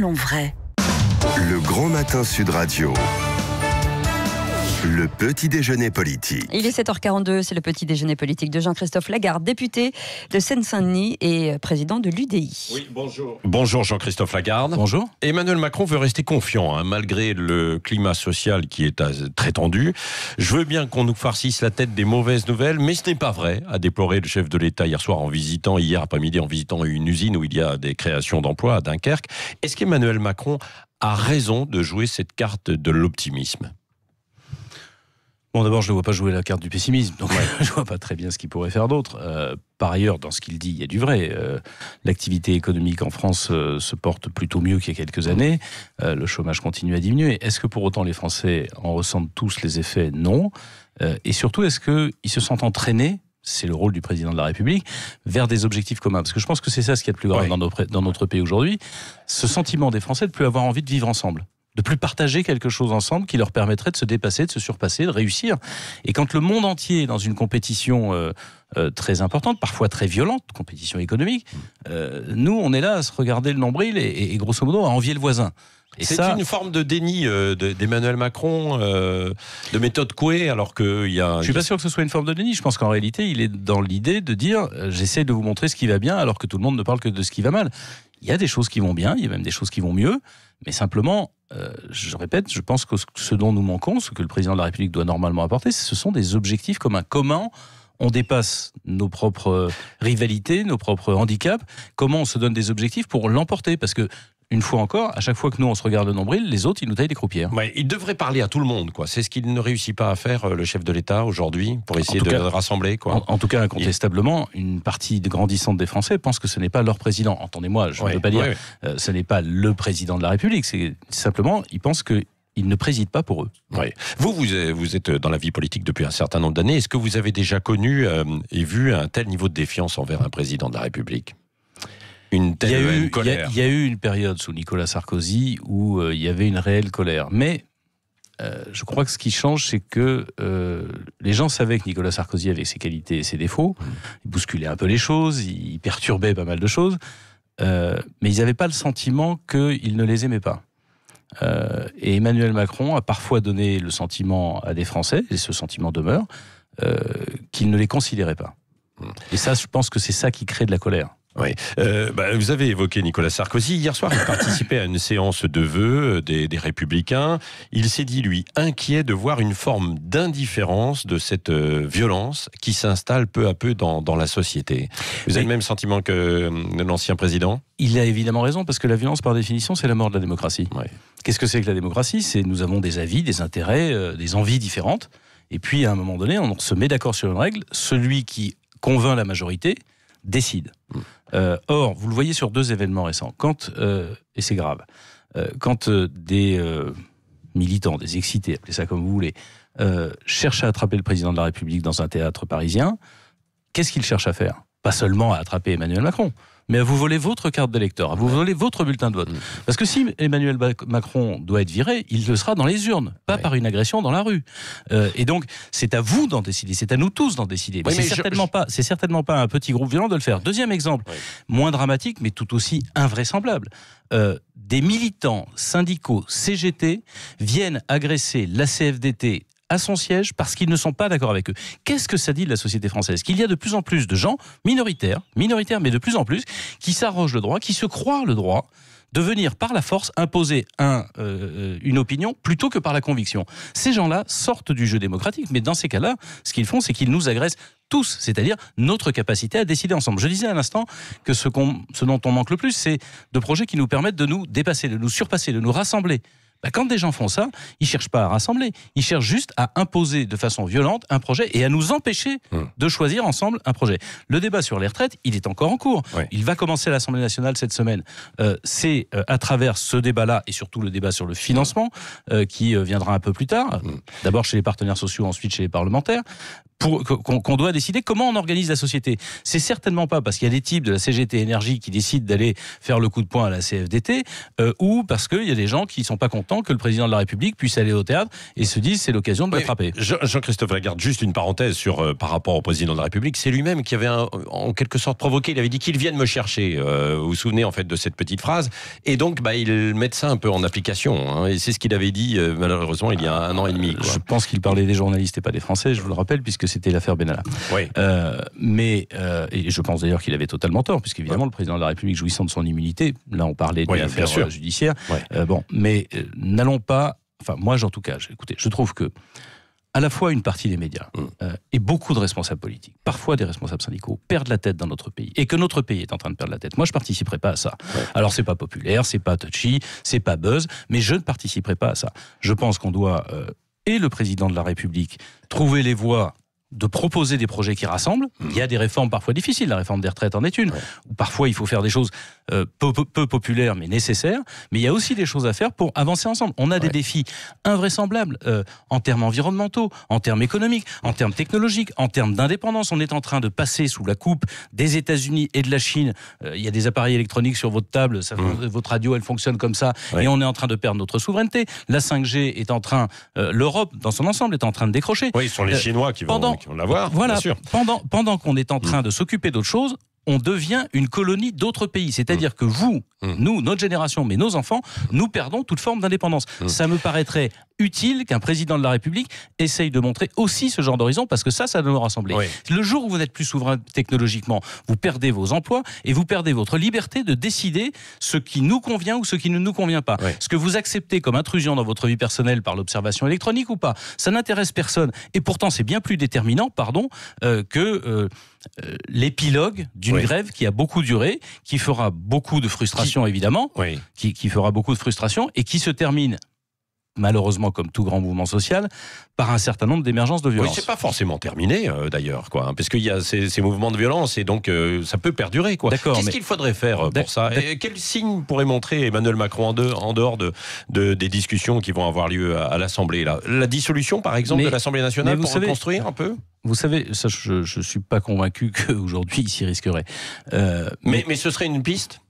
Parlons vrai. Le Grand Matin Sud Radio. Le petit déjeuner politique. Il est 7h42, c'est le petit déjeuner politique de Jean-Christophe Lagarde, député de Seine-Saint-Denis et président de l'UDI. Oui, bonjour. Bonjour Jean-Christophe Lagarde. Bonjour. Emmanuel Macron veut rester confiant, malgré le climat social qui est très tendu. Je veux bien qu'on nous farcisse la tête des mauvaises nouvelles, mais ce n'est pas vrai, a déploré le chef de l'État hier après-midi en visitant une usine où il y a des créations d'emplois à Dunkerque. Est-ce qu'Emmanuel Macron a raison de jouer cette carte de l'optimisme ? Bon, d'abord, je ne vois pas jouer la carte du pessimisme, donc je ne vois pas très bien ce qu'il pourrait faire d'autre. Par ailleurs, dans ce qu'il dit, il y a du vrai. L'activité économique en France se porte plutôt mieux qu'il y a quelques années. Le chômage continue à diminuer. Est-ce que pour autant les Français en ressentent tous les effets ? Non. Et surtout, est-ce qu'ils se sentent entraînés ? C'est le rôle du président de la République, vers des objectifs communs. Parce que je pense que c'est ça ce qu'il y a de plus grave dans notre pays aujourd'hui. Ce sentiment des Français de ne plus avoir envie de vivre ensemble, de plus partager quelque chose ensemble qui leur permettrait de se dépasser, de se surpasser, de réussir. Et quand le monde entier est dans une compétition très importante, parfois très violente, compétition économique, nous, on est là à se regarder le nombril et grosso modo à envier le voisin. Et c'est ça, une forme de déni d'Emmanuel Macron, de méthode Coué, alors qu'il y a... Je ne suis pas sûr que ce soit une forme de déni. Je pense qu'en réalité, il est dans l'idée de dire j'essaie de vous montrer ce qui va bien, alors que tout le monde ne parle que de ce qui va mal. Il y a des choses qui vont bien, il y a même des choses qui vont mieux, mais simplement, je répète, je pense que ce dont nous manquons, ce que le président de la République doit normalement apporter, ce sont des objectifs communs. Comment on dépasse nos propres rivalités, nos propres handicaps? Comment on se donne des objectifs pour l'emporter? Parce que, une fois encore, à chaque fois que nous on se regarde le nombril, les autres ils nous taillent des croupières. Ouais, il devrait parler à tout le monde, quoi. C'est ce qu'il ne réussit pas à faire, le chef de l'État aujourd'hui, pour essayer de rassembler, quoi. En tout cas, incontestablement, une partie grandissante des Français pense que ce n'est pas leur président. Entendez-moi, je ne veux pas dire ce n'est pas le président de la République. C'est simplement, ils pensent que il ne préside pas pour eux. Oui. Vous êtes dans la vie politique depuis un certain nombre d'années. Est-ce que vous avez déjà connu et vu un tel niveau de défiance envers un président de la République ? Une telle colère. Il y a eu une période sous Nicolas Sarkozy où il y avait une réelle colère. Mais je crois que ce qui change, c'est que les gens savaient que Nicolas Sarkozy avait ses qualités et ses défauts. Il bousculait un peu les choses, il perturbait pas mal de choses. Mais ils n'avaient pas le sentiment qu'il ne les aimait pas. Et Emmanuel Macron a parfois donné le sentiment à des Français, et ce sentiment demeure, qu'il ne les considérait pas. Et ça, je pense que c'est ça qui crée de la colère. Oui. Vous avez évoqué Nicolas Sarkozy. Hier soir, il participait à une séance de vœux des Républicains. Il s'est dit, lui, inquiet de voir une forme d'indifférence de cette violence qui s'installe peu à peu dans la société. Vous avez le même sentiment que l'ancien président ? Il a évidemment raison, parce que la violence, par définition, c'est la mort de la démocratie. Ouais. Qu'est-ce que c'est que la démocratie ? C'est nous avons des avis, des intérêts, des envies différentes. Et puis, à un moment donné, on se met d'accord sur une règle. Celui qui convainc la majorité décide. Or, vous le voyez sur deux événements récents, et c'est grave, quand des militants, des excités, appelez ça comme vous voulez, cherchent à attraper le président de la République dans un théâtre parisien, qu'est-ce qu'ils cherchent à faire ? Pas seulement à attraper Emmanuel Macron, mais à vous voler votre carte d'électeur, à vous voler votre bulletin de vote. Parce que si Emmanuel Macron doit être viré, il le sera dans les urnes, pas par une agression dans la rue. Et donc, c'est à vous d'en décider, c'est à nous tous d'en décider. Mais c'est certainement pas un petit groupe violent de le faire. Deuxième exemple, moins dramatique, mais tout aussi invraisemblable. Des militants syndicaux CGT viennent agresser la CFDT à son siège parce qu'ils ne sont pas d'accord avec eux. Qu'est-ce que ça dit de la société française ? Qu'il y a de plus en plus de gens, minoritaires, mais de plus en plus, qui s'arrogent le droit, qui se croient le droit de venir par la force imposer une opinion plutôt que par la conviction. Ces gens-là sortent du jeu démocratique, mais dans ces cas-là, ce qu'ils font, c'est qu'ils nous agressent tous, c'est-à-dire notre capacité à décider ensemble. Je disais à l'instant que ce dont on manque le plus, c'est de projets qui nous permettent de nous dépasser, de nous surpasser, de nous rassembler. Quand des gens font ça, ils ne cherchent pas à rassembler, ils cherchent juste à imposer de façon violente un projet et à nous empêcher de choisir ensemble un projet. Le débat sur les retraites, il est encore en cours. Oui. Il va commencer à l'Assemblée nationale cette semaine. C'est à travers ce débat-là et surtout le débat sur le financement qui viendra un peu plus tard, d'abord chez les partenaires sociaux, ensuite chez les parlementaires, qu'on doit décider comment on organise la société. C'est certainement pas parce qu'il y a des types de la CGT Énergie qui décident d'aller faire le coup de poing à la CFDT ou parce qu'il y a des gens qui ne sont pas contents temps que le président de la République puisse aller au théâtre et se dise c'est l'occasion de l'attraper. Jean-Christophe Lagarde, juste une parenthèse par rapport au président de la République, c'est lui-même qui avait en quelque sorte provoqué, il avait dit qu'il vienne me chercher, vous vous souvenez en fait de cette petite phrase, et donc ils mettent ça un peu en application, hein, et c'est ce qu'il avait dit malheureusement il y a 1 an et demi. Quoi. Je pense qu'il parlait des journalistes et pas des Français, je vous le rappelle, puisque c'était l'affaire Benalla. Oui. Et je pense d'ailleurs qu'il avait totalement tort, puisqu'évidemment le président de la République jouissant de son immunité, là on parlait d'une affaire judiciaire, mais n'allons pas, enfin moi en tout cas, écoutez, je trouve que à la fois une partie des médias et beaucoup de responsables politiques, parfois des responsables syndicaux, perdent la tête dans notre pays, et que notre pays est en train de perdre la tête. Moi je participerai pas à ça. Alors c'est pas populaire, c'est pas touchy, c'est pas buzz, mais je ne participerai pas à ça. Je pense qu'on doit, et le président de la République, trouver les voies de proposer des projets qui rassemblent. Il y a des réformes parfois difficiles, la réforme des retraites en est une, où parfois il faut faire des choses peu populaires mais nécessaires, mais il y a aussi des choses à faire pour avancer ensemble. On a des défis invraisemblables en termes environnementaux, en termes économiques, en termes technologiques, en termes d'indépendance. On est en train de passer sous la coupe des États-Unis et de la Chine. Il y a des appareils électroniques sur votre table, votre radio elle fonctionne comme ça, et on est en train de perdre notre souveraineté. La 5G est en train, l'Europe dans son ensemble est en train de décrocher. Oui, ce sont les Chinois qui vont l'avoir. Voilà, bien sûr. Pendant qu'on est en train de s'occuper d'autres choses, on devient une colonie d'autres pays. C'est-à-dire que vous, nous, notre génération, mais nos enfants, nous perdons toute forme d'indépendance. Ça me paraîtrait utile qu'un président de la République essaye de montrer aussi ce genre d'horizon, parce que ça doit nous rassembler. Le jour où vous n'êtes plus souverain technologiquement, vous perdez vos emplois et vous perdez votre liberté de décider ce qui nous convient ou ce qui ne nous convient pas. Ce que vous acceptez comme intrusion dans votre vie personnelle par l'observation électronique ou pas, ça n'intéresse personne. Et pourtant, c'est bien plus déterminant, que l'épilogue d'une grève qui a beaucoup duré, qui fera beaucoup de frustration évidemment, qui fera beaucoup de frustration et qui se termine, malheureusement comme tout grand mouvement social, par un certain nombre d'émergences de violence. Oui, c'est pas forcément terminé d'ailleurs, parce qu'il y a ces mouvements de violence et donc ça peut perdurer. Qu'est-ce qu'il faudrait faire pour ça? Et quel signe pourrait montrer Emmanuel Macron en dehors des discussions qui vont avoir lieu à l'Assemblée là? La dissolution, par exemple, de l'Assemblée nationale pour reconstruire un peu? Vous savez, ça, je ne suis pas convaincu qu'aujourd'hui il s'y risquerait. Mais ce serait une piste?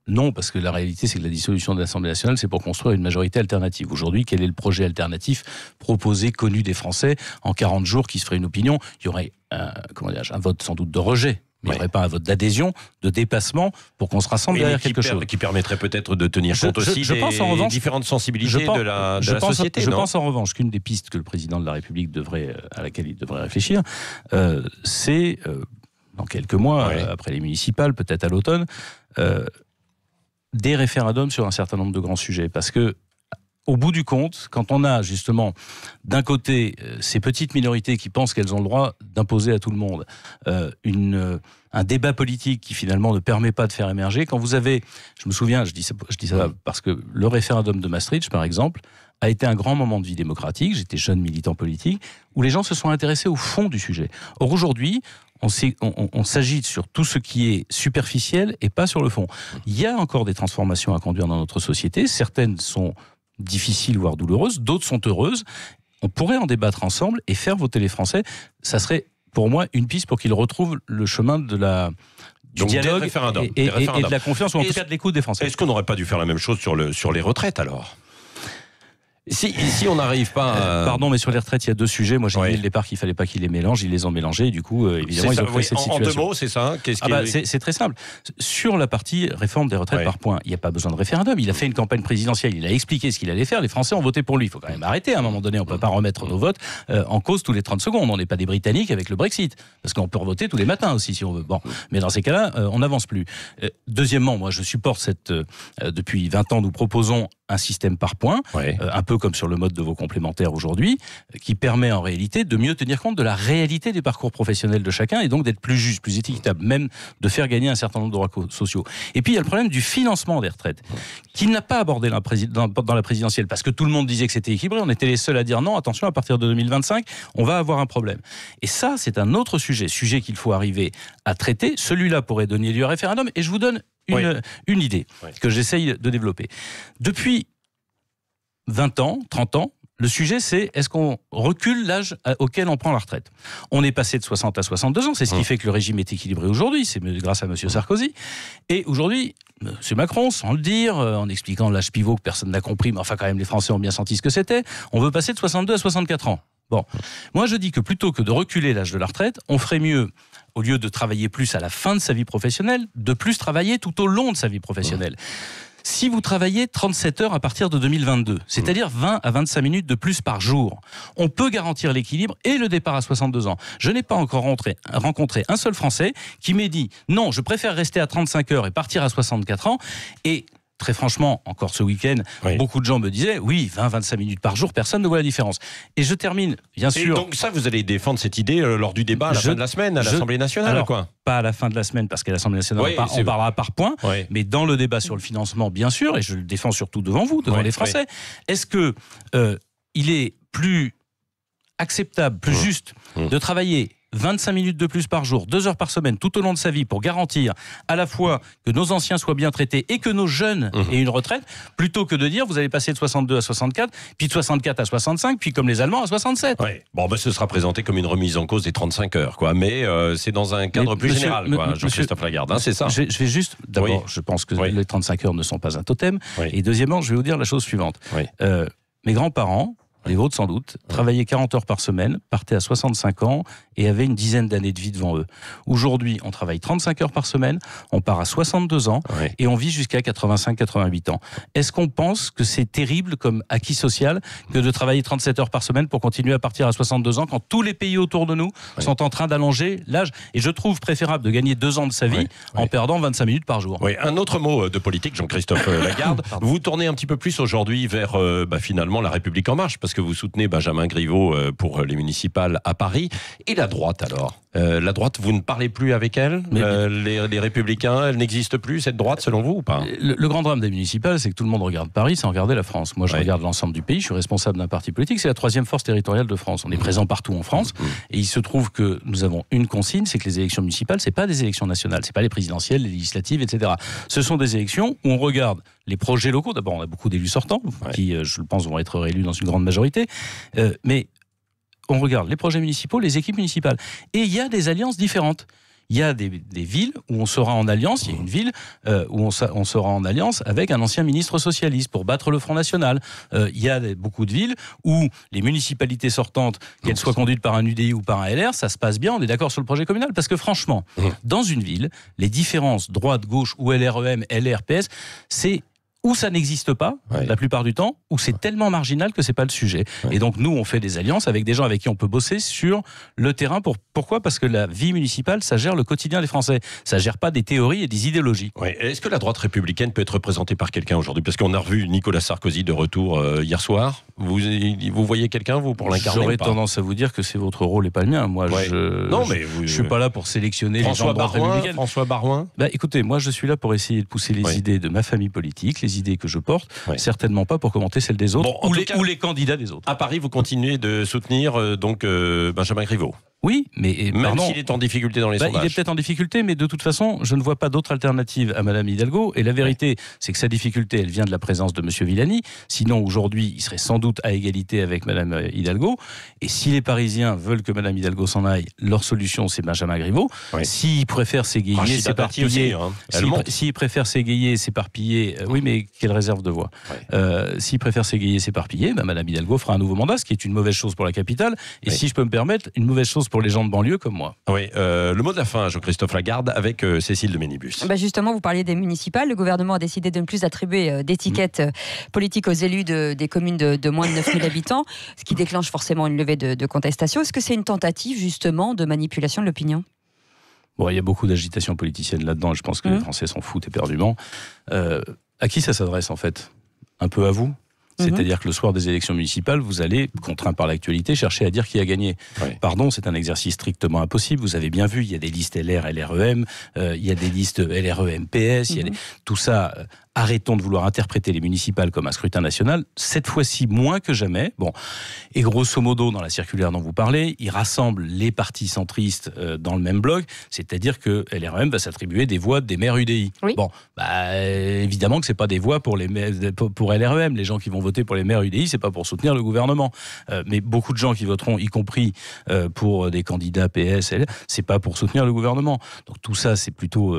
Non, parce que la réalité, c'est que la dissolution de l'Assemblée nationale, c'est pour construire une majorité alternative. Aujourd'hui, quel est le projet alternatif proposé, connu des Français, en 40 jours, qui se ferait une opinion? Il y aurait un vote sans doute de rejet. Mais il n'y aurait pas un vote d'adhésion, de dépassement, pour qu'on se rassemble derrière quelque chose. Qui permettrait peut-être de tenir compte aussi des différentes sensibilités de la société. Je pense en revanche qu'une des pistes que le président de la République à laquelle il devrait réfléchir, c'est, dans quelques mois, après les municipales, peut-être à l'automne, des référendums sur un certain nombre de grands sujets. Parce que, au bout du compte, quand on a justement d'un côté ces petites minorités qui pensent qu'elles ont le droit d'imposer à tout le monde un débat politique qui finalement ne permet pas de faire émerger, quand vous avez, je me souviens, je dis ça parce que le référendum de Maastricht, par exemple, a été un grand moment de vie démocratique, j'étais jeune militant politique, où les gens se sont intéressés au fond du sujet. Or aujourd'hui, on s'agite sur tout ce qui est superficiel et pas sur le fond. Il y a encore des transformations à conduire dans notre société, certaines sont difficiles, voire douloureuses, d'autres sont heureuses. On pourrait en débattre ensemble et faire voter les Français. Ça serait, pour moi, une piste pour qu'ils retrouvent le chemin du dialogue et de la confiance, ou en tout cas de l'écoute des Français. Est-ce qu'on n'aurait pas dû faire la même chose sur les retraites, alors ? Si on n'arrive pas à... Pardon, mais sur les retraites, il y a 2 sujets. Moi, j'ai dit dès le départ qu'il ne fallait pas qu'ils les mélangent. Ils les ont mélangés. Et du coup, évidemment, ils ont créé cette situation. En 2 mots, c'est ça? C'est très simple. Sur la partie réforme des retraites par points, il n'y a pas besoin de référendum. Il a fait une campagne présidentielle. Il a expliqué ce qu'il allait faire. Les Français ont voté pour lui. Il faut quand même arrêter. À un moment donné, on ne peut pas remettre nos votes en cause tous les 30 secondes. On n'est pas des Britanniques avec le Brexit. Parce qu'on peut revoter tous les matins aussi, si on veut. Bon. Mais dans ces cas-là, on n'avance plus. Deuxièmement, moi, je supporte depuis 20 ans, nous proposons un système par points, un peu comme sur le mode de vos complémentaires aujourd'hui, qui permet en réalité de mieux tenir compte de la réalité des parcours professionnels de chacun et donc d'être plus juste, plus équitable, même de faire gagner un certain nombre de droits sociaux. Et puis il y a le problème du financement des retraites, qu'il n'a pas abordé dans la présidentielle, parce que tout le monde disait que c'était équilibré, on était les seuls à dire non, attention, à partir de 2025, on va avoir un problème. Et ça, c'est un autre sujet qu'il faut arriver à traiter. Celui-là pourrait donner lieu à référendum, et je vous donne une idée que j'essaye de développer. Depuis 20 ans, 30 ans, le sujet, c'est est-ce qu'on recule l'âge auquel on prend la retraite ? On est passé de 60 à 62 ans, c'est ce qui fait que le régime est équilibré aujourd'hui, c'est grâce à M. Sarkozy. Et aujourd'hui, M. Macron, sans le dire, en expliquant l'âge pivot que personne n'a compris, mais enfin quand même les Français ont bien senti ce que c'était, on veut passer de 62 à 64 ans. Bon, moi je dis que plutôt que de reculer l'âge de la retraite, on ferait mieux, au lieu de travailler plus à la fin de sa vie professionnelle, de plus travailler tout au long de sa vie professionnelle. Si vous travaillez 37 heures à partir de 2022, c'est-à-dire 20 à 25 minutes de plus par jour, on peut garantir l'équilibre et le départ à 62 ans. Je n'ai pas encore rencontré un seul Français qui m'ait dit « Non, je préfère rester à 35 heures et partir à 64 ans » et très franchement, encore ce week-end, beaucoup de gens me disaient, oui, 20-25 minutes par jour, personne ne voit la différence. Et je termine, bien sûr... Et donc ça, vous allez défendre cette idée lors du débat à la fin de la semaine, à l'Assemblée nationale, alors, quoi. Pas à la fin de la semaine, parce qu'à l'Assemblée nationale, on parlera par points, mais dans le débat sur le financement, bien sûr, et je le défends surtout devant vous, devant les Français, est-ce que il est plus acceptable, plus juste de travailler 25 minutes de plus par jour, 2 heures par semaine, tout au long de sa vie, pour garantir à la fois que nos anciens soient bien traités et que nos jeunes aient une retraite, plutôt que de dire vous allez passer de 62 à 64, puis de 64 à 65, puis comme les Allemands à 67. Bon, ce sera présenté comme une remise en cause des 35 heures, quoi. Mais c'est dans un cadre plus général, quoi, Jean-Christophe Lagarde, c'est ça. Je vais juste, d'abord, je pense que les 35 heures ne sont pas un totem, et deuxièmement, je vais vous dire la chose suivante. Mes grands-parents, les vôtres sans doute, travaillaient 40 heures par semaine, partaient à 65 ans et avaient une dizaine d'années de vie devant eux. Aujourd'hui, on travaille 35 heures par semaine, on part à 62 ans et on vit jusqu'à 85-88 ans. Est-ce qu'on pense que c'est terrible comme acquis social que de travailler 37 heures par semaine pour continuer à partir à 62 ans quand tous les pays autour de nous sont en train d'allonger l'âge ? Et je trouve préférable de gagner 2 ans de sa vie en perdant 25 minutes par jour. Un autre mot de politique, Jean-Christophe Lagarde. Vous vous tournez un petit peu plus aujourd'hui vers finalement la République en marche, parce que vous soutenez Benjamin Griveaux pour les municipales à Paris. Et la droite alors ? La droite, vous ne parlez plus avec elle ? Les Républicains, elle n'existe plus, cette droite, selon vous, ou pas ? Le grand drame des municipales, c'est que tout le monde regarde Paris sans regarder la France. Moi, je regarde l'ensemble du pays, je suis responsable d'un parti politique, c'est la 3e force territoriale de France. On est présent partout en France, et il se trouve que nous avons une consigne, c'est que les élections municipales, c'est pas des élections nationales, c'est pas les présidentielles, les législatives, etc. Ce sont des élections où on regarde les projets locaux. D'abord, on a beaucoup d'élus sortants, qui, je le pense, vont être réélus dans une grande majorité, mais on regarde les projets municipaux, les équipes municipales. Et il y a des alliances différentes. Il y a des villes où on sera en alliance, il y a une ville où on sera en alliance avec un ancien ministre socialiste pour battre le Front National. Il y a beaucoup de villes où les municipalités sortantes, qu'elles soient conduites par un UDI ou par un LR, ça se passe bien, on est d'accord sur le projet communal. Parce que franchement, dans une ville, les différences droite, gauche ou LREM, LR, PS, c'est ou ça n'existe pas, la plupart du temps, ou c'est tellement marginal que c'est pas le sujet. Et donc nous, on fait des alliances avec des gens avec qui on peut bosser sur le terrain. Pourquoi ? Parce que la vie municipale, ça gère le quotidien des Français. Ça gère pas des théories et des idéologies. Est-ce que la droite républicaine peut être représentée par quelqu'un aujourd'hui ? Parce qu'on a revu Nicolas Sarkozy de retour hier soir. Vous voyez quelqu'un, vous, pour l'incarner ? J'aurais tendance à vous dire que c'est votre rôle et pas le mien. Moi, je suis pas là pour sélectionner les gens de droite républicaine. François Baroin ? Écoutez, moi, je suis là pour essayer de pousser les idées de ma famille politique, les idées que je porte, certainement pas pour commenter celles des autres ou les candidats des autres. À Paris, vous continuez de soutenir Benjamin Griveaux. Oui, mais même s'il est en difficulté dans les sondages. Il est peut-être en difficulté, mais de toute façon, je ne vois pas d'autre alternative à Madame Hidalgo. Et la vérité, c'est que sa difficulté, elle vient de la présence de Monsieur Villani. Sinon, aujourd'hui, il serait sans doute à égalité avec Madame Hidalgo. Et si les Parisiens veulent que Madame Hidalgo s'en aille, leur solution, c'est Benjamin Griveaux. S'ils préfèrent s'égayer, s'éparpiller, s'ils préfèrent s'égayer, s'éparpiller, oui, mais quelle réserve de voix. S'ils préfèrent s'égayer, s'éparpiller, Madame Hidalgo fera un nouveau mandat, ce qui est une mauvaise chose pour la capitale. Et si je peux me permettre, une mauvaise chose pour les gens de banlieue comme moi. Le mot de la fin, Jean-Christophe Lagarde, avec Cécile de Ménibus. Justement, vous parliez des municipales. Le gouvernement a décidé de ne plus attribuer d'étiquettes politiques aux élus des communes de moins de 9000 habitants, ce qui déclenche forcément une levée de contestation. Est-ce que c'est une tentative, justement, de manipulation de l'opinion ? Il y a beaucoup d'agitation politicienne là-dedans. Je pense que les Français s'en foutent éperdument. À qui ça s'adresse, en fait ? Un peu à vous ? C'est-à-dire que le soir des élections municipales, vous allez, contraint par l'actualité, chercher à dire qui a gagné. Pardon, c'est un exercice strictement impossible. Vous avez bien vu, il y a des listes LR, LREM, il y a des listes LREM, PS, tout ça arrêtons de vouloir interpréter les municipales comme un scrutin national, cette fois-ci moins que jamais. Bon, et grosso modo, dans la circulaire dont vous parlez, il rassemble les partis centristes dans le même bloc, c'est-à-dire que LREM va s'attribuer des voix des maires UDI. Oui. Bon, évidemment que c'est pas des voix pour LREM. Les gens qui vont voter pour les maires UDI, c'est pas pour soutenir le gouvernement. Mais beaucoup de gens qui voteront, y compris pour des candidats PS, c'est pas pour soutenir le gouvernement. Donc tout ça, c'est plutôt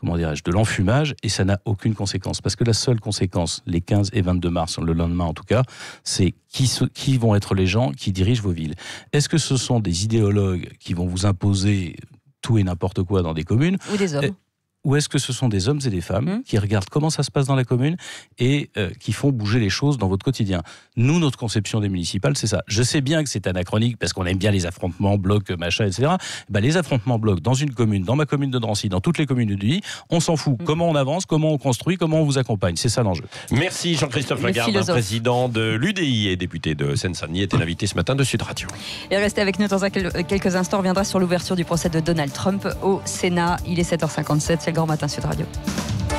de l'enfumage, et ça n'a aucune conséquence. Parce que la seule conséquence, les 15 et 22 mars, le lendemain en tout cas, c'est qui vont être les gens qui dirigent vos villes. Est-ce que ce sont des idéologues qui vont vous imposer tout et n'importe quoi dans des communes ? Ou des hommes. Ou est-ce que ce sont des hommes et des femmes qui regardent comment ça se passe dans la commune et qui font bouger les choses dans votre quotidien ? Nous, notre conception des municipales, c'est ça. Je sais bien que c'est anachronique parce qu'on aime bien les affrontements blocs, machin, etc. Les affrontements blocs dans une commune, dans ma commune de Drancy, dans toutes les communes d'UDI, on s'en fout. Comment on avance, comment on construit, comment on vous accompagne. C'est ça l'enjeu. Merci Jean-Christophe Lagarde, président de l'UDI et député de Seine-Saint-Denis, était l'invité ce matin de Sud Radio. Et restez avec nous dans quelques instants. On reviendra sur l'ouverture du procès de Donald Trump au Sénat. Il est 7h57, c'est le Grand Matin Sud Radio.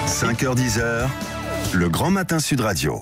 5h-10h, le Grand Matin Sud Radio.